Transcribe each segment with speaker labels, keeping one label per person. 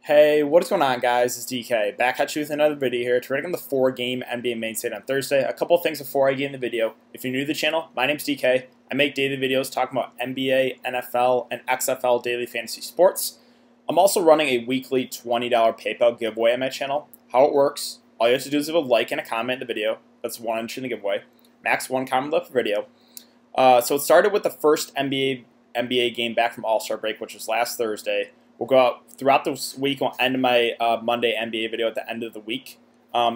Speaker 1: Hey, what's going on, guys? It's DK, back at you with another video here to rank on the 4-game NBA main slate on Thursday. A couple of things before I get in the video. If you're new to the channel, my name's DK. I make daily videos talking about NBA, NFL, and XFL daily fantasy sports. I'm also running a weekly $20 PayPal giveaway on my channel. How it works, all you have to do is leave a like and a comment in the video. That's one entry in the giveaway. Max one comment left per video. So it started with the first NBA game back from All-Star break, which was last Thursday. We'll go out throughout this week. We'll end my Monday NBA video at the end of the week.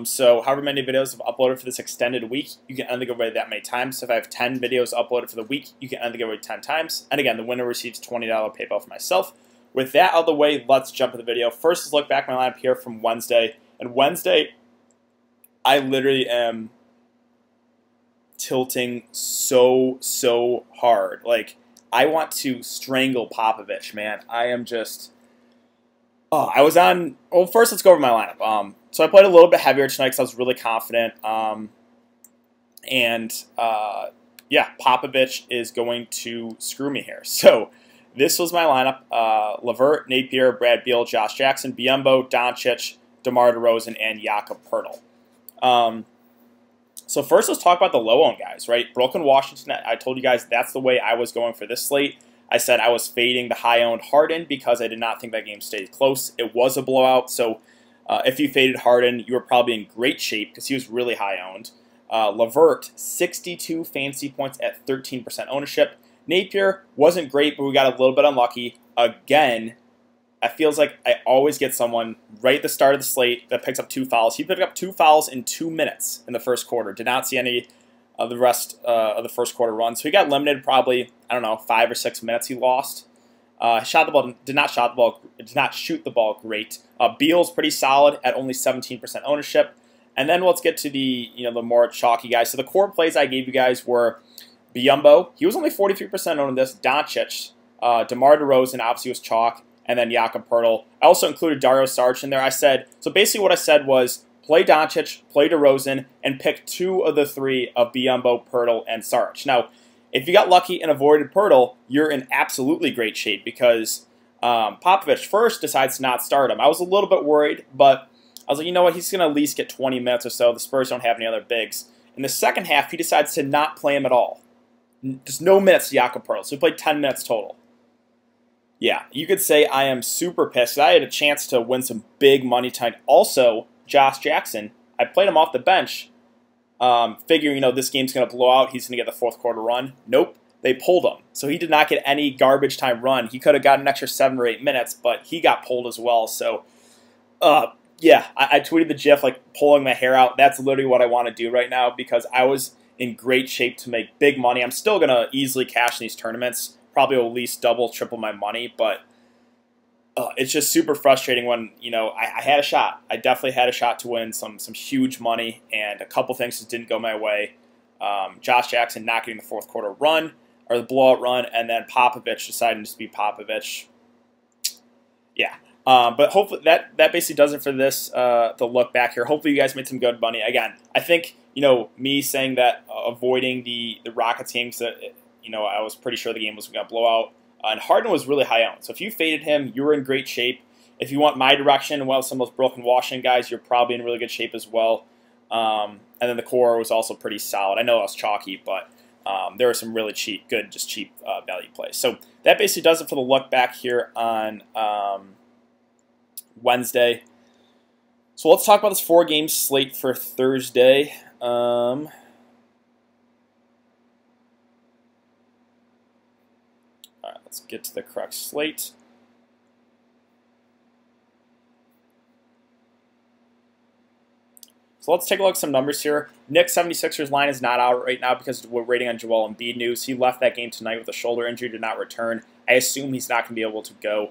Speaker 1: So however many videos I've uploaded for this extended week, you can end the giveaway that many times. So if I have 10 videos uploaded for the week, you can end the giveaway 10 times. And again, the winner receives $20 PayPal for myself. With that out of the way, let's jump into the video. First, let's look back at my lineup here from Wednesday. And Wednesday, I literally am tilting so hard. Like, I want to strangle Popovich, man. I am just... Oh, I was on... Well, first, let's go over my lineup. So I played a little bit heavier tonight because I was really confident. Yeah, Popovich is going to screw me here. So this was my lineup. LeVert, Napier, Brad Beal, Josh Jackson, Biyombo, Doncic, DeMar DeRozan, and Jakob Poeltl. So first, let's talk about the low-owned guys, right? Brooklyn, Washington, I told you guys that's the way I was going for this slate. I said I was fading the high-owned Harden because I did not think that game stayed close. It was a blowout, so if you faded Harden, you were probably in great shape because he was really high-owned. LeVert, 62 fantasy points at 13% ownership. Napier wasn't great, but we got a little bit unlucky. Again, it feels like I always get someone right at the start of the slate that picks up 2 fouls. He picked up 2 fouls in 2 minutes in the first quarter. Did not see any of the rest of the first quarter run. So he got limited probably, I don't know, 5 or 6 minutes he lost. Shot the ball, did not shoot the ball great. Beal's pretty solid at only 17% ownership. And then let's get to the the more chalky guys. So the core plays I gave you guys were Biyombo. He was only 43% owned in this. Doncic, DeMar DeRozan obviously was chalk. And then Jakob Poeltl. I also included Dario Saric in there. I said, so basically what I said was play Doncic, play DeRozan, and pick 2 of the 3 of Biyombo, Poeltl, and Saric. Now, if you got lucky and avoided Poeltl, you're in absolutely great shape because Popovich first decides to not start him. I was a little bit worried, but I was like, you know what, he's going to at least get 20 minutes or so. The Spurs don't have any other bigs. In the second half, he decides to not play him at all. Just no minutes to Jakob Poeltl, so he played 10 minutes total. Yeah, you could say I am super pissed. I had a chance to win some big money tonight. Also, Josh Jackson, I played him off the bench, figuring, this game's going to blow out. He's going to get the fourth quarter run. Nope, they pulled him. So he did not get any garbage time run. He could have gotten an extra 7 or 8 minutes, but he got pulled as well. So, yeah, I tweeted the GIF, like, pulling my hair out. That's literally what I want to do right now because I was in great shape to make big money. I'm still going to easily cash in these tournaments. Probably at least double, triple my money, but it's just super frustrating when, I had a shot. I definitely had a shot to win some huge money, and a couple things just didn't go my way. Josh Jackson not getting the fourth quarter run, or the blowout run, and then Popovich deciding to be Popovich. Yeah. But hopefully that basically does it for this, the look back here. Hopefully you guys made some good money. Again, I think, me saying that avoiding the Rockets games that I was pretty sure the game was going to blow out. And Harden was really high owned. So if you faded him, you were in great shape. If you want my direction, well, some of those broken Washington guys, you're probably in really good shape as well. And then the core was also pretty solid. I know it was chalky, but there were some really cheap value plays. So that basically does it for the look back here on Wednesday. So let's talk about this 4-game slate for Thursday. Let's get to the correct slate. So let's take a look at some numbers here. Knicks 76ers line is not out right now because we're waiting on Joel Embiid news. He left that game tonight with a shoulder injury, did not return. I assume he's not going to be able to go.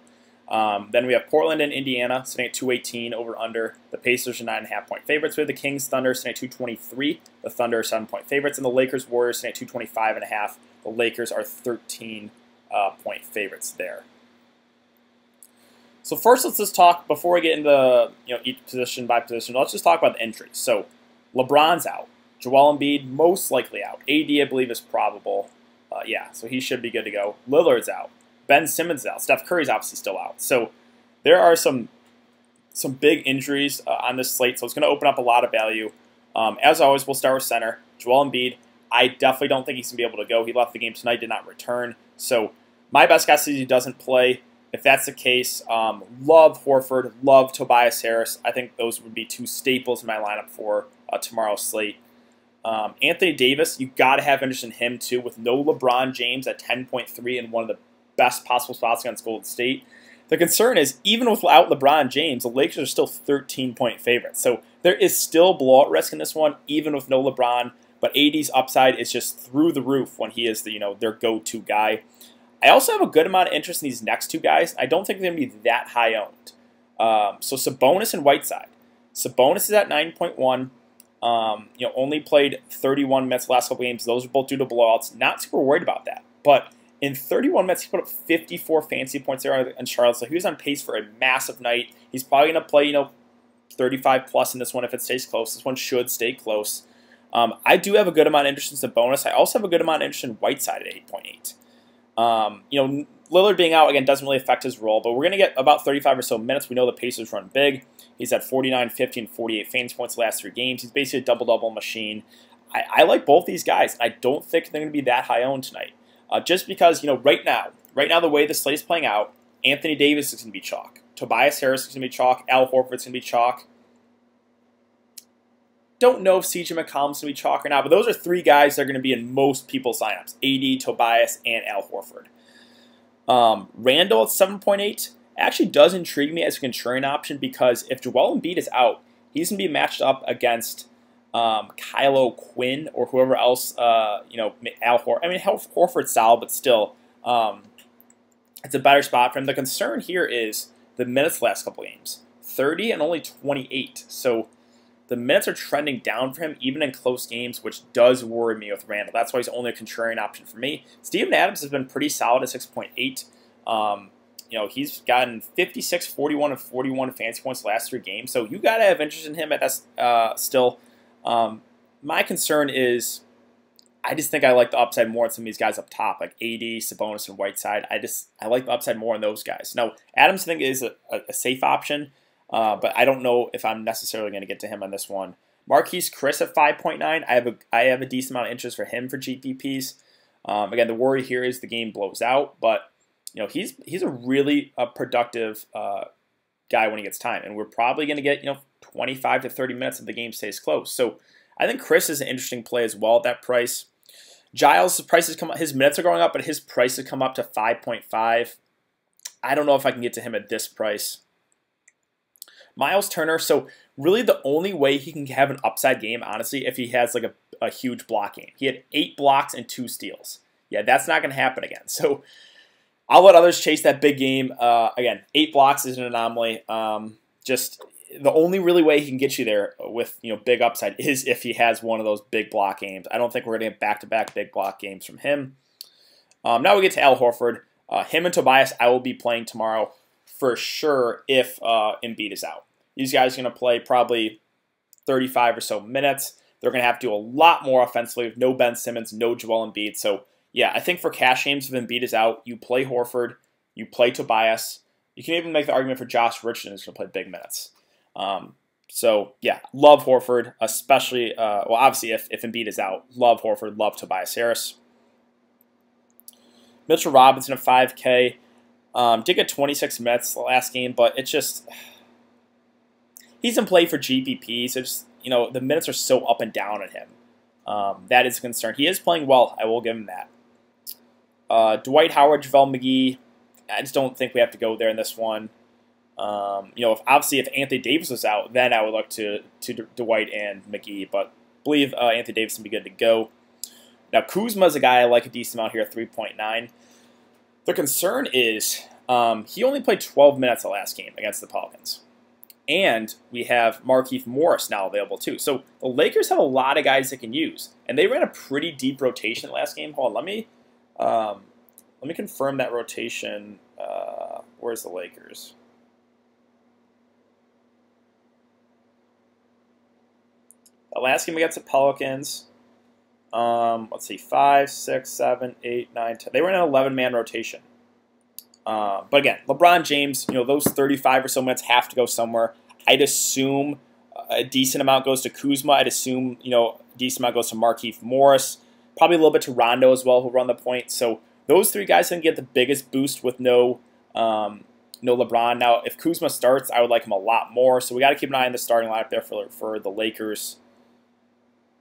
Speaker 1: Then we have Portland and Indiana sitting at 218 over under. The Pacers are 9.5-point favorites. We have the Kings Thunder sitting at 223. The Thunder are 7-point favorites. And the Lakers Warriors sitting at 225.5. The Lakers are 13-point favorites there. So first, let's just talk, before we get into each position by position, let's just talk about the injuries. So LeBron's out. Joel Embiid most likely out. AD, I believe, is probable. Yeah, so he should be good to go. Lillard's out. Ben Simmons is out. Steph Curry's obviously still out. So there are some some big injuries on this slate, so it's going to open up a lot of value. As always, we'll start with center. Joel Embiid, I definitely don't think he's going to be able to go. He left the game tonight, did not return. So my best guess is he doesn't play. If that's the case, love Horford, love Tobias Harris. I think those would be two staples in my lineup for tomorrow's slate. Anthony Davis, you got to have interest in him too, with no LeBron James at 10.3 in one of the best possible spots against Golden State. The concern is, even without LeBron James, the Lakers are still 13-point favorites. So there is still blowout risk in this one, even with no LeBron. But AD's upside is just through the roof when he is their go-to guy. I also have a good amount of interest in these next two guys. I don't think they're going to be that high owned. So Sabonis and Whiteside. Sabonis is at 9.1. Only played 31 minutes the last couple games. Those are both due to blowouts. Not super worried about that. But in 31 minutes, he put up 54 fantasy points there in Charlotte. So he was on pace for a massive night. He's probably going to play 35 plus in this one if it stays close. This one should stay close. I do have a good amount of interest in Sabonis. I also have a good amount of interest in Whiteside at 8.8. Lillard being out, again, doesn't really affect his role, but we're going to get about 35 or so minutes. We know the Pacers run big. He's at 49, 50, and 48 fantasy points the last 3 games. He's basically a double-double machine. I like both these guys. I don't think they're going to be that high owned tonight. Just because, right now the way the slate is playing out, Anthony Davis is going to be chalk. Tobias Harris is going to be chalk. Al Horford's going to be chalk. Don't know if CJ McCollum's going to be chalk or not, but those are 3 guys that are going to be in most people's lineups. AD, Tobias, and Al Horford. Randall at 7.8 actually does intrigue me as a contrarian option because if Joel Embiid is out, he's going to be matched up against Kylo Quinn or whoever else, Al Horford. I mean, Horford's solid, but still, it's a better spot for him. The concern here is the minutes the last couple games. 30 and only 28. So the minutes are trending down for him, even in close games, which does worry me with Randall. That's why he's only a contrarian option for me. Steven Adams has been pretty solid at 6.8. He's gotten 56, 41, and 41 fantasy points the last 3 games. So you got to have interest in him at that still. My concern is I just think I like the upside more in some of these guys up top, like AD, Sabonis, and Whiteside. I like the upside more in those guys. Now, Adams, I think, is a safe option. But I don't know if I'm necessarily going to get to him on this one. Marquise Chris at 5.9. I have a decent amount of interest for him for GPPs. Again, the worry here is the game blows out, but he's a really productive guy when he gets time, and we're probably going to get 25 to 30 minutes if the game stays close. So I think Chris is an interesting play as well at that price. Giles' prices his minutes are going up, but his price has come up to 5.5. I don't know if I can get to him at this price. Miles Turner, so really the only way he can have an upside game, honestly, if he has like a huge block game. He had 8 blocks and 2 steals. Yeah, that's not going to happen again. So I'll let others chase that big game. Again, 8 blocks is an anomaly. Just the only really way he can get you there with big upside is if he has one of those big block games. I don't think we're going to get back-to-back big block games from him. Now we get to Al Horford. Him and Tobias I will be playing tomorrow for sure if Embiid is out. These guys are going to play probably 35 or so minutes. They're going to have to do a lot more offensively with no Ben Simmons, no Joel Embiid. So, yeah, I think for cash games, if Embiid is out, you play Horford, you play Tobias. You can even make the argument for Josh Richardson who's going to play big minutes. So, yeah, love Horford, especially, obviously if Embiid is out. Love Horford, love Tobias Harris. Mitchell Robinson at 5K. Did get 26 minutes the last game, but it's just... He's in play for GPP, so just, the minutes are so up and down at him. That is a concern. He is playing well. I will give him that. Dwight Howard, JaVale McGee, I just don't think we have to go there in this one. If Anthony Davis was out, then I would look to Dwight and McGee, but I believe Anthony Davis can be good to go. Now, Kuzma is a guy I like a decent amount here at 3.9. The concern is he only played 12 minutes the last game against the Pelicans. And we have Markieff Morris now available too. So the Lakers have a lot of guys they can use. And they ran a pretty deep rotation last game. Hold on, let me confirm that rotation. Where's the Lakers? The last game against the Pelicans. Let's see, 5, 6, 7, 8, 9, 10. They were in an 11-man rotation. But again, LeBron James, those 35 or so minutes have to go somewhere. I'd assume a decent amount goes to Kuzma. I'd assume, a decent amount goes to Markieff Morris. Probably a little bit to Rondo as well, who'll run the point. So those three guys can get the biggest boost with no LeBron. Now, if Kuzma starts, I would like him a lot more. So we got to keep an eye on the starting lineup there for the Lakers.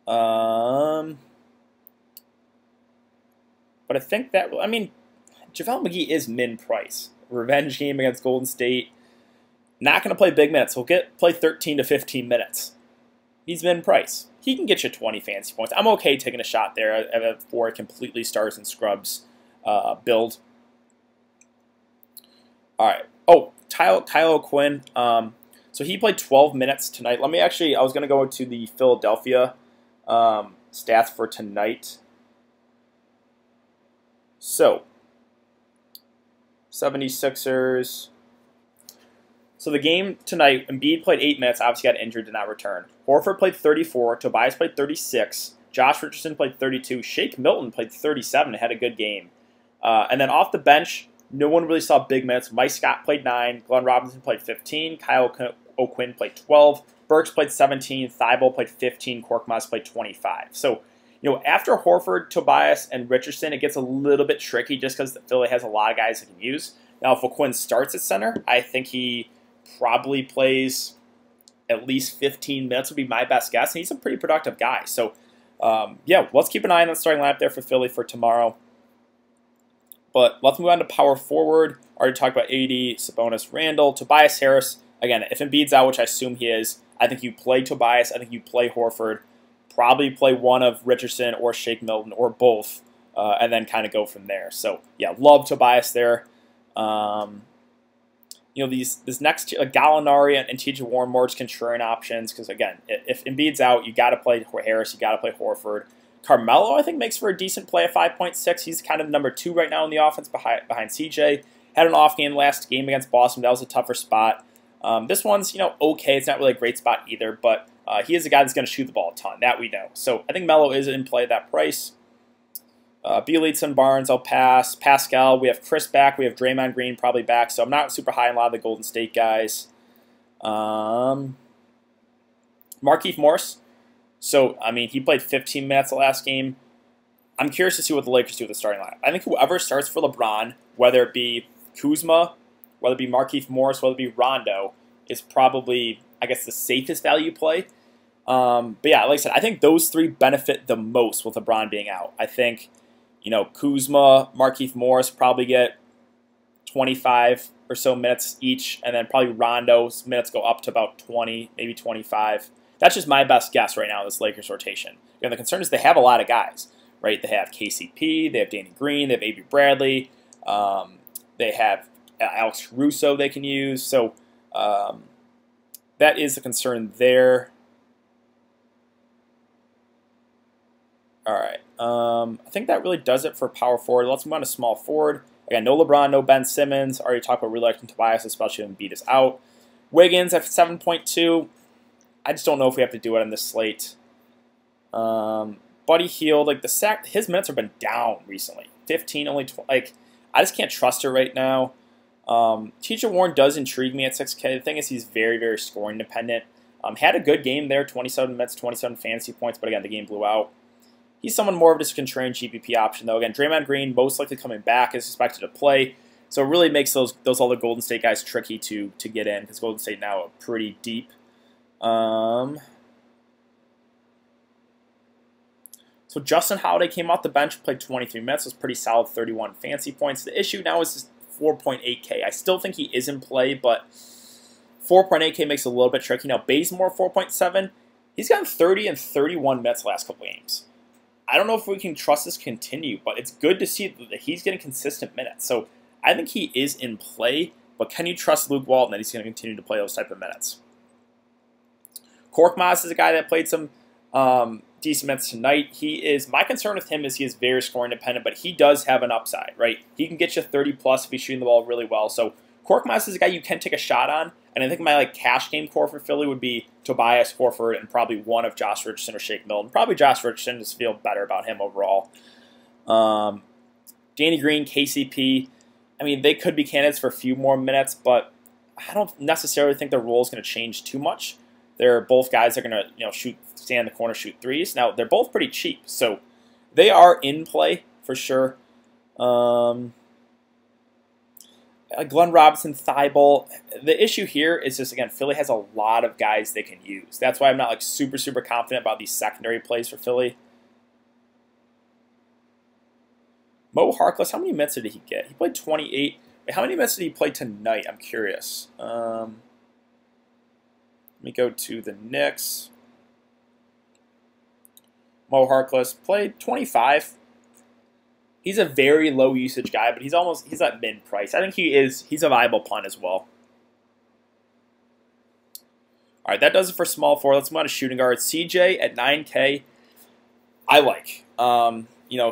Speaker 1: But I think that, JaVale McGee is min price. Revenge game against Golden State. Not going to play big minutes. He'll play 13 to 15 minutes. He's min price. He can get you 20 fantasy points. I'm okay taking a shot there for a completely stars and scrubs build. All right. Oh, Kyle Quinn. So he played 12 minutes tonight. I was going to go to the Philadelphia stats for tonight. So, 76ers. So the game tonight, Embiid played 8 minutes, obviously got injured, did not return. Horford played 34, Tobias played 36, Josh Richardson played 32, Shake Milton played 37 and had a good game. And then off the bench, no one really saw big minutes. Mike Scott played 9, Glenn Robinson played 15, Kyle O'Quinn played 12, Burks played 17, Thibault played 15, Korkmaz played 25. So, after Horford, Tobias, and Richardson, it gets a little bit tricky just because Philly has a lot of guys that can use. Now, if O'Quinn starts at center, I think he probably plays at least 15 minutes would be my best guess, and he's a pretty productive guy. So, let's keep an eye on the starting lineup there for Philly for tomorrow. But let's move on to power forward. Already talked about AD, Sabonis, Randall, Tobias Harris. Again, if Embiid's out, which I assume he is, I think you play Tobias. I think you play Horford. Probably play one of Richardson or Shake Milton or both, and then kind of go from there. So, love Tobias there. This next Gallinari and TJ Warren more just contrarian options because, again, if Embiid's out, you got to play Harris, you got to play Horford. Carmelo, I think, makes for a decent play at 5.6. He's kind of number 2 right now in the offense behind CJ. Had an off game last game against Boston. That was a tougher spot. This one's, okay. It's not really a great spot either, but he is a guy that's going to shoot the ball a ton. That we know. So I think Melo is in play at that price. Bjelica, Barnes, I'll pass. Pascal, we have Chris back. We have Draymond Green probably back. So I'm not super high on a lot of the Golden State guys. Markieff Morris. So, he played 15 minutes the last game. I'm curious to see what the Lakers do with the starting lineup. I think whoever starts for LeBron, whether it be Kuzma, whether it be Markieff Morris, whether it be Rondo, is probably, the safest value play. But like I said, I think those three benefit the most with LeBron being out. I think, Kuzma, Markieff Morris probably get 25 or so minutes each, and then probably Rondo's minutes go up to about 20, maybe 25. That's just my best guess right now in this Lakers rotation. The concern is they have a lot of guys, right? They have KCP, they have Danny Green, they have Avery Bradley, they have Alex Caruso they can use. So that is a concern there. All right. I think that really does it for power forward. Let's move on to small forward. Again, no LeBron, no Ben Simmons. Already talked about really liking Tobias, especially when Embiid is out. Wiggins at 7.2. I just don't know if we have to do it on this slate. Buddy Hield, his minutes have been down recently. 15, only 12. I just can't trust her right now. TJ Warren does intrigue me at 6K. The thing is, he's very, very scoring dependent. Had a good game there, 27 minutes, 27 fantasy points, but again, the game blew out. He's someone more of just a contrarian GPP option, though. Again, Draymond Green, most likely coming back, is expected to play. So it really makes those other Golden State guys tricky to get in, because Golden State now are pretty deep. So Justin Holiday came off the bench, played 23 minutes, was pretty solid, 31 fantasy points. The issue now is this 4.8K. I still think he is in play, but 4.8K makes it a little bit tricky. Now, Bazemore, 4.7, he's gotten 30 and 31 minutes the last couple games. I don't know if we can trust this continue, but it's good to see that he's getting consistent minutes. So I think he is in play, but can you trust Luke Walton that he's going to continue to play those type of minutes? Korkmaz is a guy that played some decent minutes tonight. My concern with him is he is very scoring dependent, but he does have an upside, right? He can get you 30 plus if he's shooting the ball really well. So Korkmaz is a guy you can take a shot on, and I think my cash game core for Philly would be Tobias, Horford, and probably one of Josh Richardson or Shake Milton. Probably Josh Richardson, just feel better about him overall. Danny Green, KCP, they could be candidates for a few more minutes, but I don't necessarily think their role is going to change too much. They're both guys that are going to stand in the corner, shoot threes. Now they're both pretty cheap, so they are in play for sure. Glenn Robinson, Thibault. The issue here is just, again, Philly has a lot of guys they can use. That's why I'm not super confident about these secondary plays for Philly. Mo Harkless, how many minutes did he get? He played 28. Wait, how many minutes did he play tonight? I'm curious. Let me go to the Knicks. Mo Harkless played 25. He's a very low usage guy, but he's at mid price. I think he's a viable punt as well. All right, that does it for small forward. Let's move on to shooting guard. CJ at 9K, I like.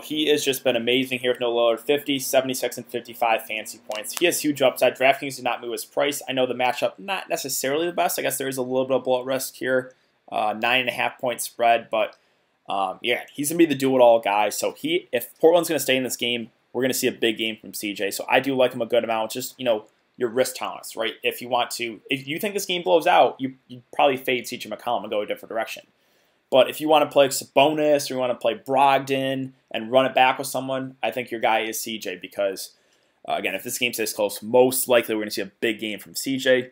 Speaker 1: He has just been amazing here with no lower 50, 76, and 55 fantasy points. He has huge upside. DraftKings did not move his price. I know the matchup not necessarily the best. I guess there is a little bit of blowout risk here. 9.5 point spread, but he's going to be the do-it-all guy. So if Portland's going to stay in this game, we're going to see a big game from CJ. So I do like him a good amount. Just, your risk tolerance, right? If you think this game blows out, you probably fade CJ McCollum and go a different direction. But if you want to play Sabonis or you want to play Brogdon and run it back with someone, I think your guy is CJ because, again, if this game stays close, most likely we're going to see a big game from CJ.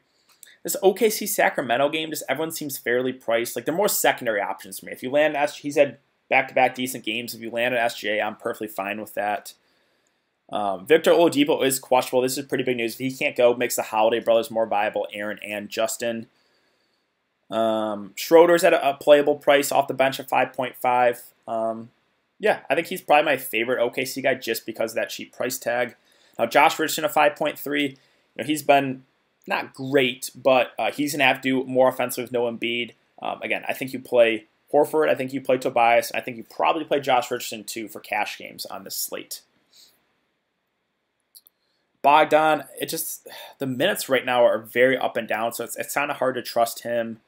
Speaker 1: This OKC-Sacramento game, just everyone seems fairly priced. They're more secondary options for me. If you land he's had back-to-back decent games. If you land an SGA, I'm perfectly fine with that. Victor Oladipo is questionable. This is pretty big news. If he can't go, it makes the Holiday brothers more viable, Aaron and Justin. Schroeder's at a playable price off the bench at 5.5. I think he's probably my favorite OKC guy just because of that cheap price tag. Now, Josh Richardson at 5.3. He's been not great, but he's going to have to do more offensive with no Embiid. Again, I think you play Horford. I think you play Tobias. And I think you probably play Josh Richardson, too, for cash games on this slate. Bogdan, the minutes right now are very up and down, so it's kind of hard to trust him.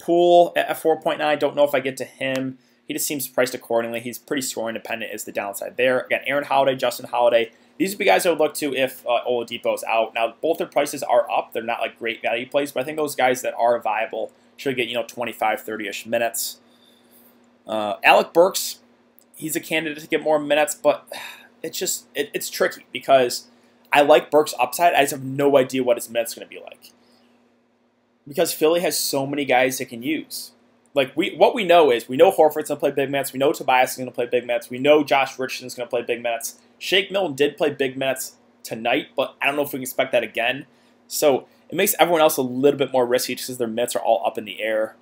Speaker 1: Poole at 4.9, don't know if I get to him. He just seems priced accordingly. He's pretty scoring dependent is the downside there. Again, Aaron Holiday, Justin Holiday. These would be guys I would look to if Oladipo's out. Now, both their prices are up. They're not great value plays, but I think those guys that are viable should get 25, 30-ish minutes. Alec Burks, he's a candidate to get more minutes, but it's tricky because I like Burks' upside. I just have no idea what his minutes are going to be like. Because Philly has so many guys they can use. What we know is, we know Horford's going to play big minutes. We know Tobias is going to play big minutes. We know Josh Richardson's going to play big minutes. Shake Milton did play big minutes tonight, but I don't know if we can expect that again. So it makes everyone else a little bit more risky just because their minutes are all up in the air.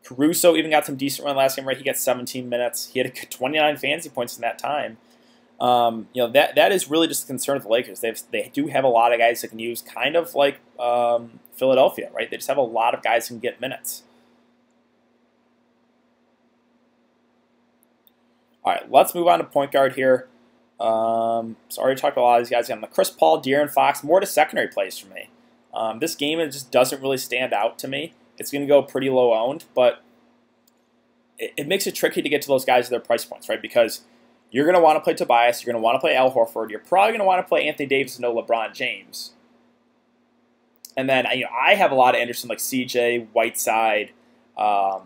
Speaker 1: Caruso even got some decent run last game, right? He got 17 minutes. He had 29 fantasy points in that time. That is really just a concern with the Lakers. They do have a lot of guys that can use, kind of like Philadelphia, right? They just have a lot of guys who can get minutes. All right, let's move on to point guard here. So I already talked about a lot of these guys. I'm the Chris Paul, De'Aaron Fox, more to secondary plays for me. This game, it just doesn't really stand out to me. It's going to go pretty low owned, but it makes it tricky to get to those guys at their price points, right? Because you're going to want to play Tobias. You're going to want to play Al Horford. You're probably going to want to play Anthony Davis and no LeBron James. And then I have a lot of interest in CJ, Whiteside, Domantas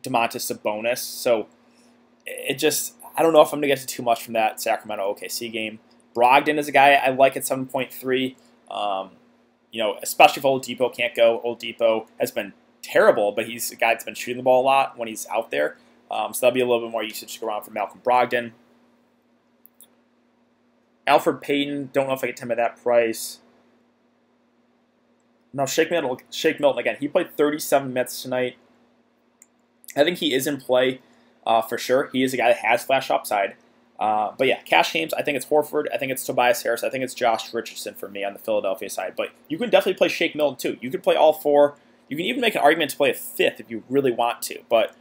Speaker 1: Sabonis. So I don't know if I'm going to get to too much from that Sacramento OKC game. Brogdon is a guy I like at 7.3. Especially if Oladipo can't go. Oladipo has been terrible, but he's a guy that's been shooting the ball a lot when he's out there. So that'll be a little bit more usage to go around for Malcolm Brogdon. Alfred Payton, don't know if I get him at that price. No, Shake Milton again. He played 37 minutes tonight. I think he is in play for sure. He is a guy that has flash upside. But yeah, cash games, I think it's Horford. I think it's Tobias Harris. I think it's Josh Richardson for me on the Philadelphia side. But you can definitely play Shake Milton too. You could play all four. You can even make an argument to play a fifth if you really want to. But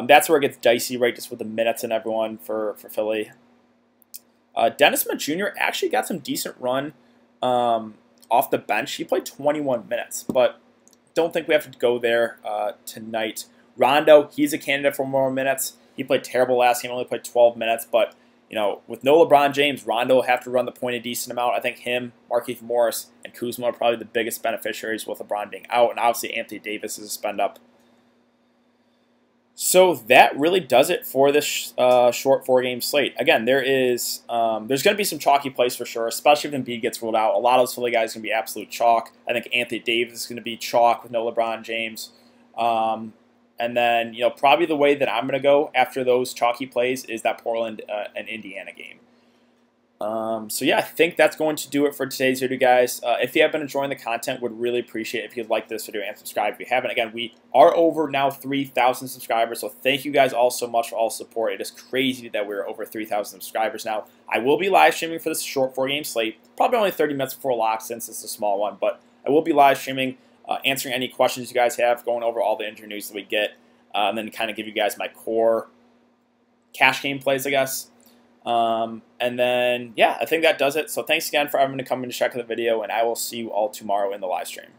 Speaker 1: that's where it gets dicey, right, just with the minutes and everyone for Philly. Dennis Smith Jr. actually got some decent run off the bench. He played 21 minutes, but don't think we have to go there tonight. Rondo, he's a candidate for more minutes. He played terrible last game, only played 12 minutes, but with no LeBron James, Rondo will have to run the point a decent amount. I think him, Markieff Morris, and Kuzma are probably the biggest beneficiaries with LeBron being out, and obviously Anthony Davis is a spend up. So that really does it for this short 4-game slate. Again, there's going to be some chalky plays for sure, especially if Embiid gets ruled out. A lot of those Philly guys are going to be absolute chalk. I think Anthony Davis is going to be chalk with no LeBron James. And then, probably the way that I'm going to go after those chalky plays is that Portland and Indiana game. So yeah, I think that's going to do it for today's video, guys. If you have been enjoying the content, would really appreciate it if you'd like this video and subscribe if you haven't. Again, we are over now 3,000 subscribers, so thank you guys all so much for all the support. It is crazy that we're over 3,000 subscribers now. I will be live streaming for this short 4-game slate, probably only 30 minutes before lock since it's a small one, but I will be live streaming, answering any questions you guys have, going over all the injury news that we get, and then kind of give you guys my core cash game plays, I guess. And then, yeah, I think that does it. So thanks again for everyone to come in to check out the video, and I will see you all tomorrow in the live stream.